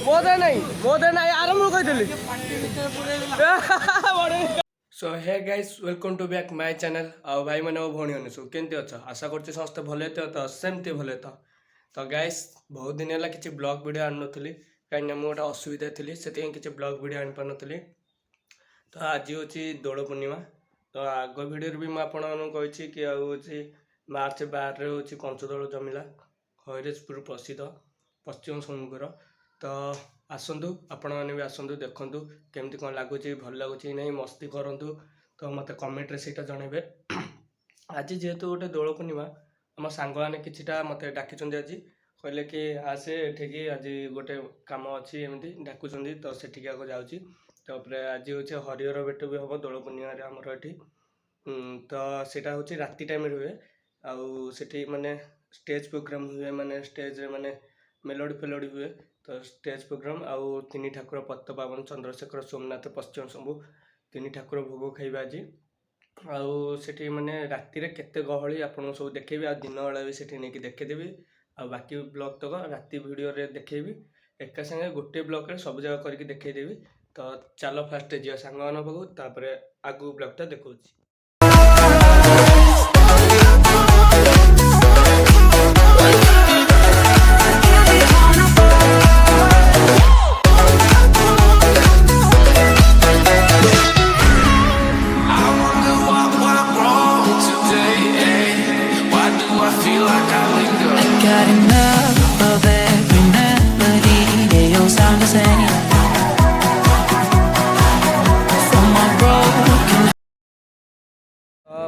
मोदे नहीं आरंभ कही so hey guys welcome to back my channel आ भाई मैंने भौणी मैंने सब केमती अच्छ आशा करते समस्त भले तो सेमती भले तो गाइस बहुत दिन है किसी ब्लॉग वीडियो आन नी कहीं मुझे असुविधा थी से किसी ब्लॉग वीडियो आनी पार नी तो आज हूँ दोल पूर्णिमा तो आग वीडियो भी मुझे कि हूँ मार्च 12 हूँ कंचदोल जमिला हरिराजपुर प्रसिद्ध पश्चिम सम्मुखर तो आसतु आपण मैंने भी आसतु देखु केमती कौन लगुच भल लगुच नहीं मस्ती करूँ तो मत कमेंट्रे से जनइबे आज जेहेतु गोटे दोल पूर्णिमा आम सांग मैंने किटा मत डाक आज कहले कि आसे एठिकी आज गोटे कम अच्छी एमती डाकुच तो सेठिक आगे जाऊँगी तापर आज हूँ हरिहर भेट भी हम दोल पूर्णिमा आमर ये तो सेटा हूँ राति टाइम हुए आउ से माने स्टेज प्रोग्राम हुए माने स्टेज माने मेलोडी फेलोडी हुए तो स्टेज प्रोग्राम आउ तीन ठाकुर पत्तपावन चंद्रशेखर सोमनाथ पश्चिम शंभु तीन ठाकुर भोग खाइबा आज आउ से माने राति रे केते गहली आपन सब देखेबी आ दिन बेला भी सेठी नहीं देखेदेवी आ बाकी ब्लॉग तक राति वीडियो रे देखेबी एका संगे गोटे ब्लॉग रे सब जगह करके देखेदेवी तो चलो फास्ट जिया सांग मान पाखु तापर आगु ब्लॉग टा देखौछि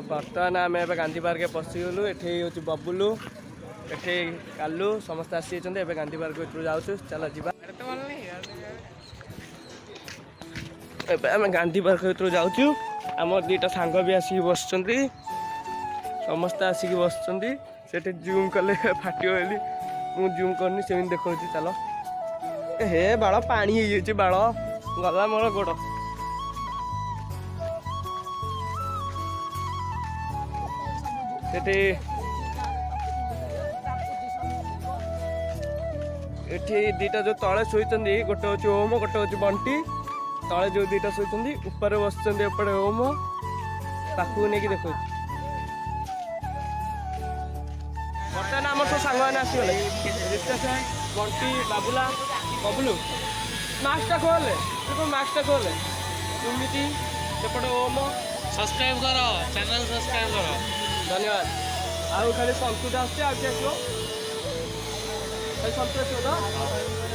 बर्तमान आम ए गांधी पार्क पशिगलु एठे हूँ बबुलू एठे कालू समस्त आसी गांधी पार्क भर जाऊँ चल जा आम गांधी पार्क भर जाऊँ आम दीटा सांग भी आसिक बस समस्त आसिक बस जूम कले फाट मुझे जूम करनी से देखा चल हे बाड़ पानी हो बाड़ गला मोर गोड़ एठी दीटा जो तले शोचंदी गोटे हूँ ओम गोटे हूँ बंटी तले जो दीटा शोचंदी ऊपर बस एपटे ओम ताकू नहीं देखो बर्तमान आम सब सांग मैंने आसगले बंटी बाबुला बबुलू मास्कटा खोले मास्कटा खोले तुमती सेपटे ओम सब्सक्राइब करो चैनल सब्सक्राइब करो धन्यवाद आउ खाली संतुटा आसो खाली संतु आसो तो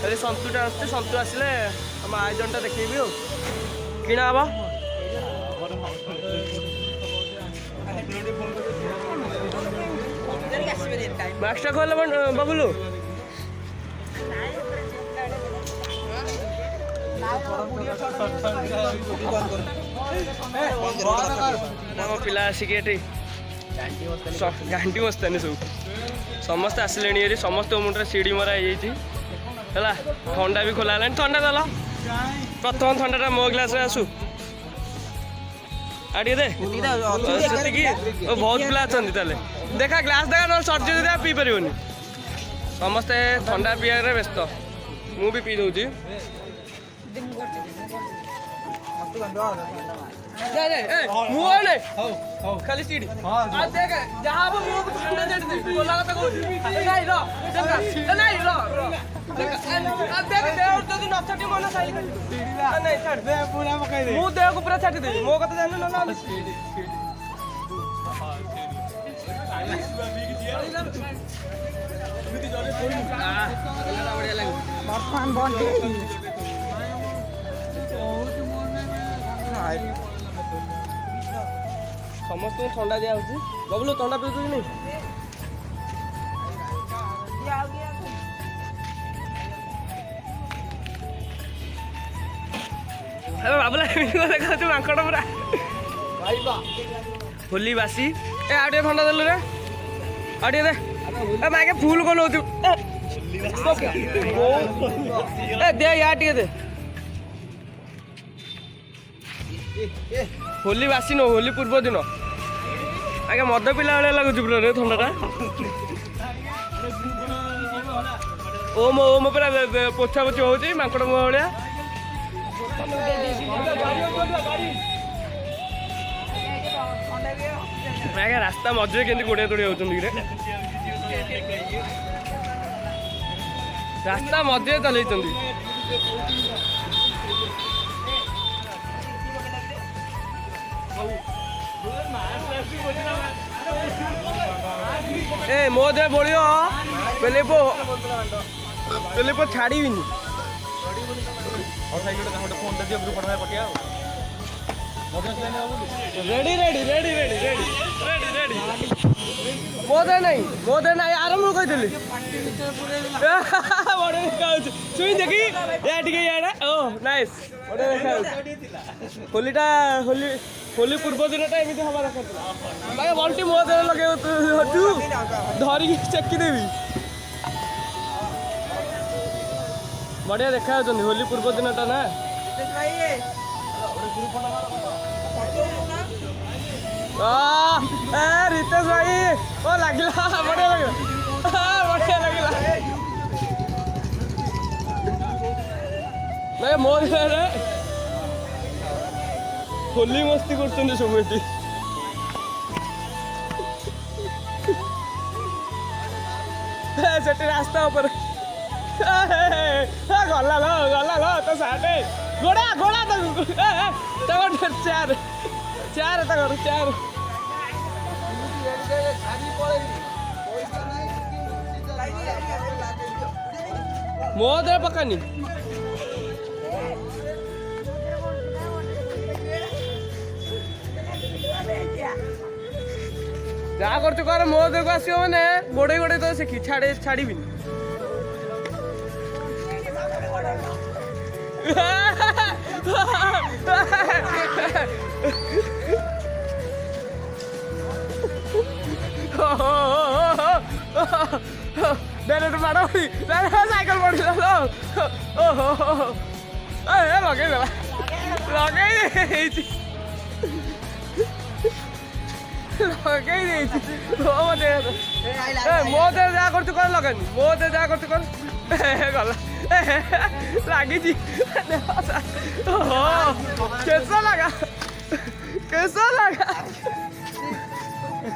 खाली संतुटा आसते संतु आसले आम आयोजनटा देखी हो किना हम मास्कटा खोल बबुलू पिला आसिक घाटी बसतानी सब समस्त आसिले समस्त मुंडे सीढ़ी मरा है ठंडा भी खोला ठंडा दल प्रथम ठंडा मो ग्लास आसू आगे दे बहुत पिला अच्छा देखा ग्लास देखा ना सर्ज पी पार समस्ते ठंडा पीवे व्यस्त मु भी पी दूसरी खाली सीढ़ी देख जहाँ बोला देह को पूरा छाटी देवी मो कथा जान समस्त ठंडा दिया बबलू ठंडा पी नहीं बाबुला देखा मांकड़ पूरा होली बासी ए आटे ठंडा देलु रे आटे दे ए माके फूल को लो ए दे या टे दे होली बासी नो होली पूर्व दिन आगे मद पिला भाया लगुच पूरा रे ठंडा ओम ओम पूरा पोछा पोछी होଉଛି ମାଙ୍କଡ ମୁହଁ ଭଳିଆ। ଆଜ୍ଞା ରାସ୍ତା ମଝିରେ କେମିତି ଗୋଡିଆ ତୋଡି ହଉଛନ୍ତି କିରେ? ରାସ୍ତା ମଝିରେ ଚଲେଇଛନ୍ତି। ए ମୋ ଦେହ ବୋଳିବ ପେଲେ ପୋ ଛାଡ଼ିବିନି। Ready ready ready ready ready ready ready ମୋ ଦେହ ନାହିଁ ଆରମ୍ଭ କହିଥିଲି। ବଢିଆ ଦେଖାଯାଉଛି ଛୁଇଁ ଦେଖି ୟା ଟିକେ ଇଆଡେ ଓ ନାଇସ୍ ବଢିଆ ଦେଖାଯାଉଛି। ହୋଲି ପୂର୍ବ ଦିନଟା ଏମିତି ହବା ଦରକାର ଥିଲା। ଭାଇ ବଲ୍ଟି ମୋ ଦେହରେ ଲଗେଇବୁ ଧରିକି ଚେକିଦେବି। ବଢିଆ ଦେଖାଯାଉଛନ୍ତି ହୋଲି ପୂର୍ବ ଦିନଟା ନା। ରିତେଶ ଭାଇ ଓ ଲାଗିଲା ବଢିଆ ଲାଗିଲା ବଢିଆ ଲାଗିଲା। ନାଇଁ ମୋ ଦେହରେ ହୋଲି ମସ୍ତି କରୁଛନ୍ତି ସବୁ ଏଠି। ସେଠି ରାସ୍ତା ଉପରେ ଗଲା ଲ ତ ସାଟେ ଗୋଡା ତାଙ୍କର ଚାର ମୋ ଦେହ ପକାନି। ଯାହା କରୁଛୁ କର ମୋ ଦେହକୁ ଆସିବ ମାନେ ଗୋଡେଇ ତ ଶିଖି ଛାଡ଼ିବିନି। ଡାଇରେକ୍ଟ ମାଡ଼ ସାଇକେଲ ପଡ଼ିଲା ଓହୋ ଲଗେଇଦେଲା ଲଗେଇ ଦେଇଛି ମୋ ଦେହ ଯାହା କରୁଛୁ କର ଲଗାନି ମୋ ଦେହ ଯାହା କରୁଛୁ କର ଗଲା ଲାଗିଛି କେଶ ଲାଗା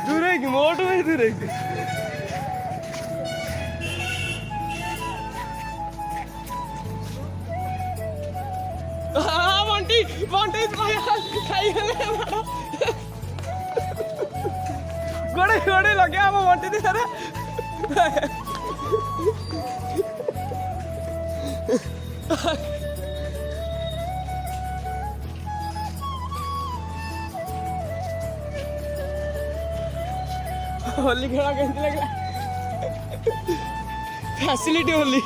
ଦୂରେଇକି ମୋଠୁ ବି ଦୂରେଇକି। ବଣ୍ଟି ଖାଇଗଲେ ଗୋଡେଇ ଲଗେଇବା ଆମ ବଣ୍ଟି ଦିହରେ। ହୋଲି ଖେଳ କେମିତି ଲାଗିଲା? ଫ୍ୟାସିଲିଟି ହୋଲି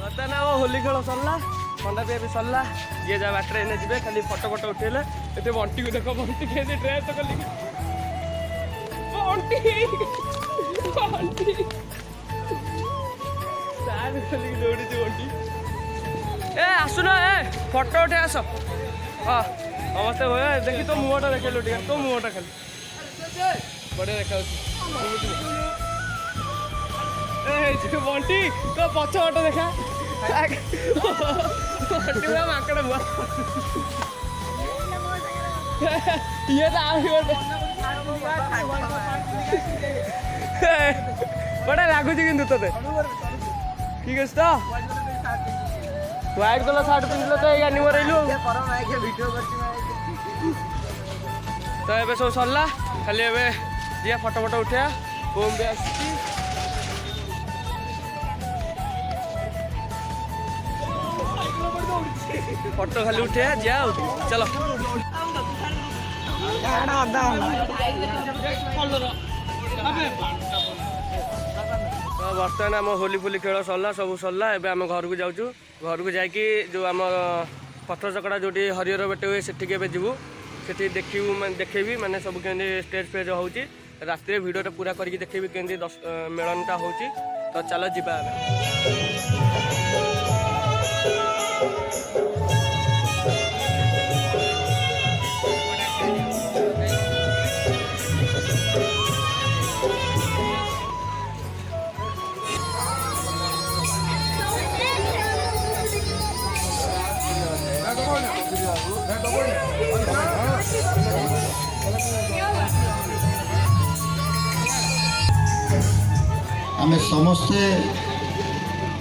ବର୍ତ୍ତମାନ ଆମ ହୋଲି ଖେଳ ସରିଲା, ଥଣ୍ଡା ପିଆ ବି ସରିଲା। ଯିଏ ଯାହା ବାଟରେ ଏନେ ଯିବେ ଖାଲି ଫଟୋ ଉଠେଇଲେ। ଏତେ ବଣ୍ଟିକୁ ଦେଖ ବଣ୍ଟି କେମିତି ଡ୍ରେସ୍ କଲିକି ଦୌଡ଼ିଛି ବଣ୍ଟି। ଏ ଆସୁନ ଫଟୋ ଉଠେଇ ଆସ। ହଁ ସମସ୍ତେ ହୁଏ ଦେଖି ତୋ ମୁହଁଟା ଦେଖେଇଲୁ ଟିକେ ତୋ ମୁହଁଟା ଖାଲି ବଢିଆ ଦେଖାଯାଉଛି। ବଣ୍ଟି ତୋ ପଛ ପଟ ଦେଖା ମାଙ୍କଡ ମୁହଁ ଇଏ ତ ଆହୁରି ବଢିଆ ଲାଗୁଛି କିନ୍ତୁ ତତେ ଠିକ ଅଛି ତ। ହ୍ୱାଇଟ୍ କଲର୍ ସାର୍ଟ ପିନ୍ଧିଲେ ତ ଏଇ ଆନିମର ରହିଲୁ। ତ ଏବେ ସବୁ ସରିଲା, ଖାଲି ଏବେ ଯିବା ଫଟୋ ଉଠେଇବା। ବୋମ୍ ବି ଆସିଛି। ଫଟୋ ଖାଲି ଉଠେଇବା ଯିବା ଆଉ ଚାଲ। ବର୍ତ୍ତମାନ ଆମ ହୋଲି ଖେଳ ସରିଲା, ସବୁ ସରିଲା। ଏବେ ଆମେ ଘରକୁ ଯାଉଛୁ। ଘରକୁ ଯାଇକି ଯେଉଁ ଆମ ପଥର ଚକଡ଼ା ଯେଉଁଠି ହରିହର ବେଟ ହୁଏ ସେଠିକି ଏବେ ଯିବୁ। ସେଠି ଦେଖେଇବି ମାନେ ସବୁ କେମିତି ଷ୍ଟେଜ୍ ଫେଜ୍ ହେଉଛି। ରାତିରେ ଭିଡ଼ିଓଟା ପୁରା କରିକି ଦେଖେଇବି କେମିତି ମେଳନଟା ହେଉଛି। ତ ଚାଲ ଯିବା ଆମେ। आमे समस्ते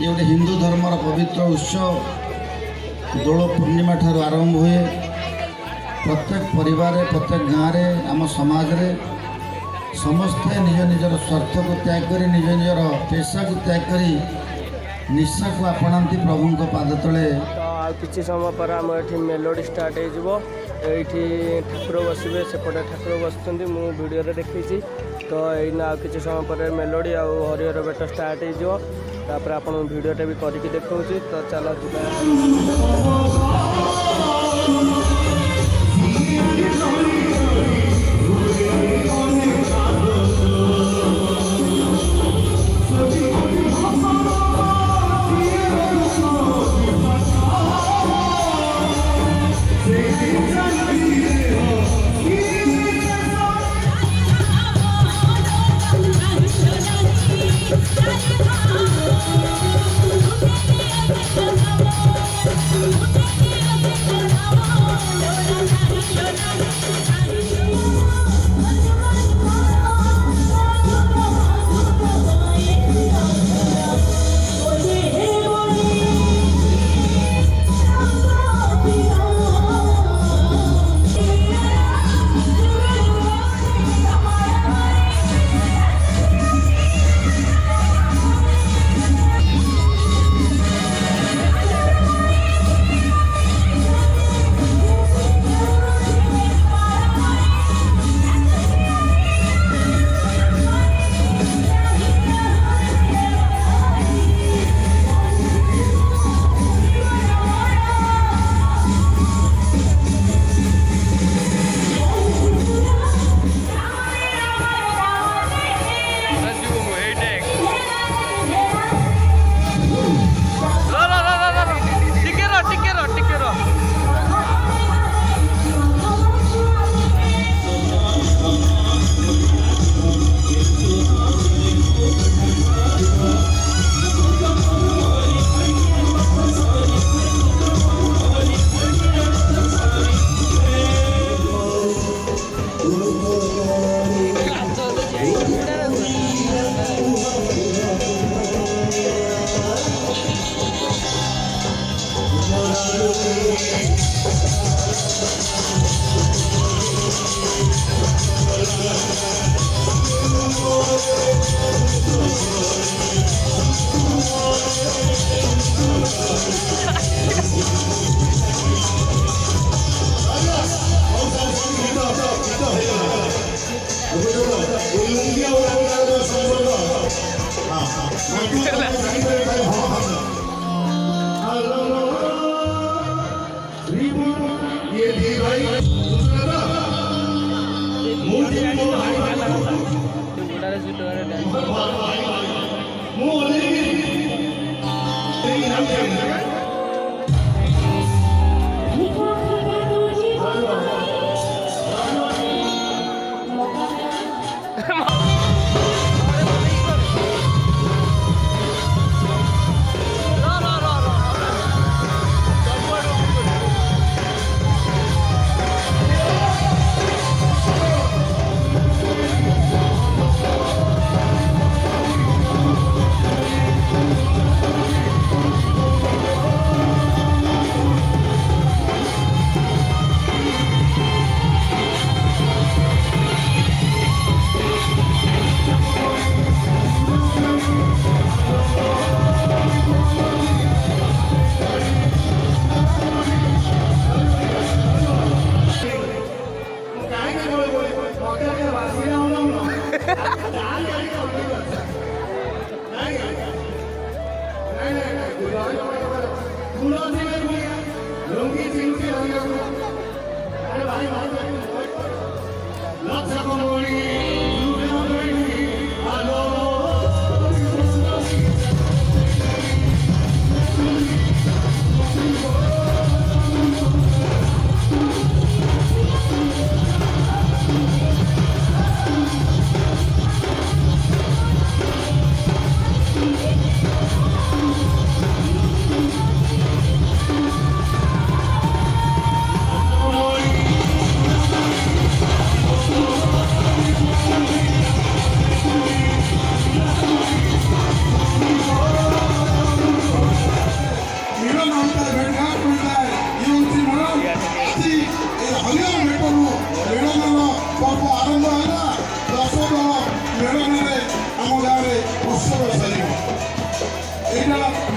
ये गोटे हिंदू धर्मर पवित्र उत्सव दोल पूर्णिमा ठार आरंभ हुए प्रत्येक परिवार प्रत्येक गाँव में आम समाज रे समस्ते निज निजर स्वार्थ को त्याग कर निज निजर पेशा को त्याग कर निशा को आपणाती प्रभु पाद तले। तो आ किसी समय पर आम ये मेलोडी स्टार्ट हो ठाकुर बसवे सेपटे ठाकुर बसुँच मु वीडियो देखी तो यही किसी समय पर मेलोडी आ हरिहर बेट स्टार्ट होपर आप भिडटे भी करके देखा तो चलो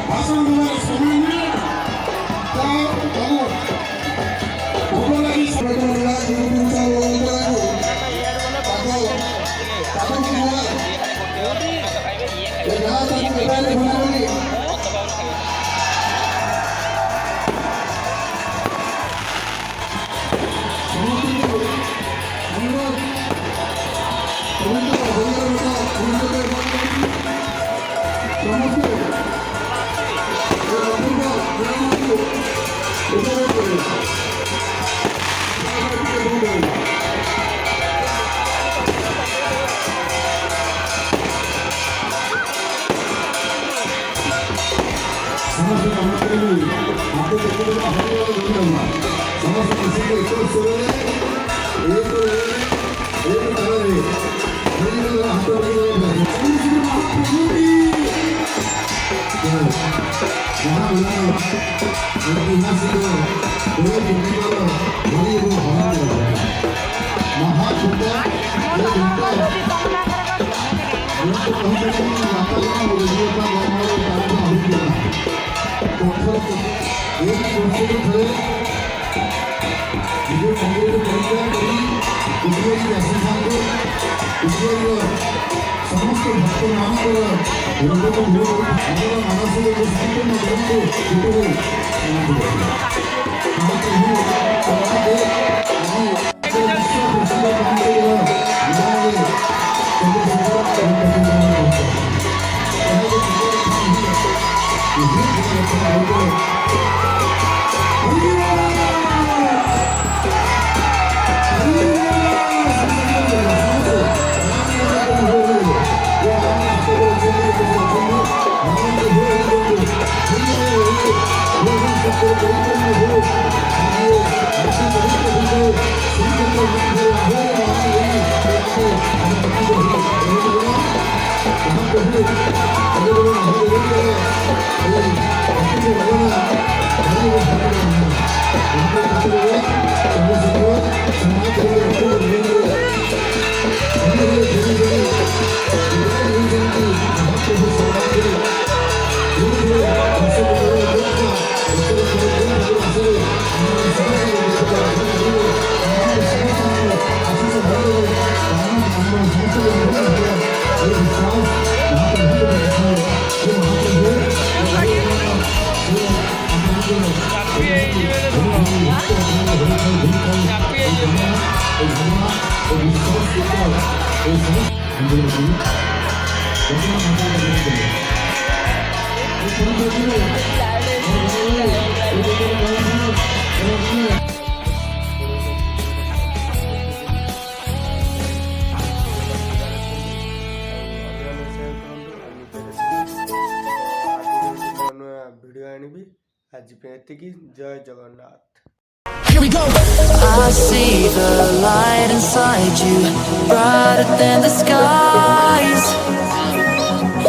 ଭାଷଣ ଦେବାର ସମୟ ନୁହେଁ। ଭୋଗ ଲାଗି ସମସ୍ତେ କାମ କରିବି ମୋତେ ଦେଖିବାକୁ ହରିବାକୁ ଧନ୍ୟବାଦ। ସମସ୍ତେ ମିଶିକି ଏକ ସ୍ୱରରେ ଏକ ତାଳରେ ହରିଙ୍କର ହାତ ଐତିହାସିକ ସମସ୍ତ ଭକ୍ତମାନଙ୍କର ଆମର ମାନସିକ ସମ୍ପୂର୍ଣ୍ଣ ଭିଡ଼ିଓ ଆଣିବି ଆଜି ପାଇଁ ଏତିକି। ଜୟ Jagannath. Here we go. I see the light inside you, brighter than the sky.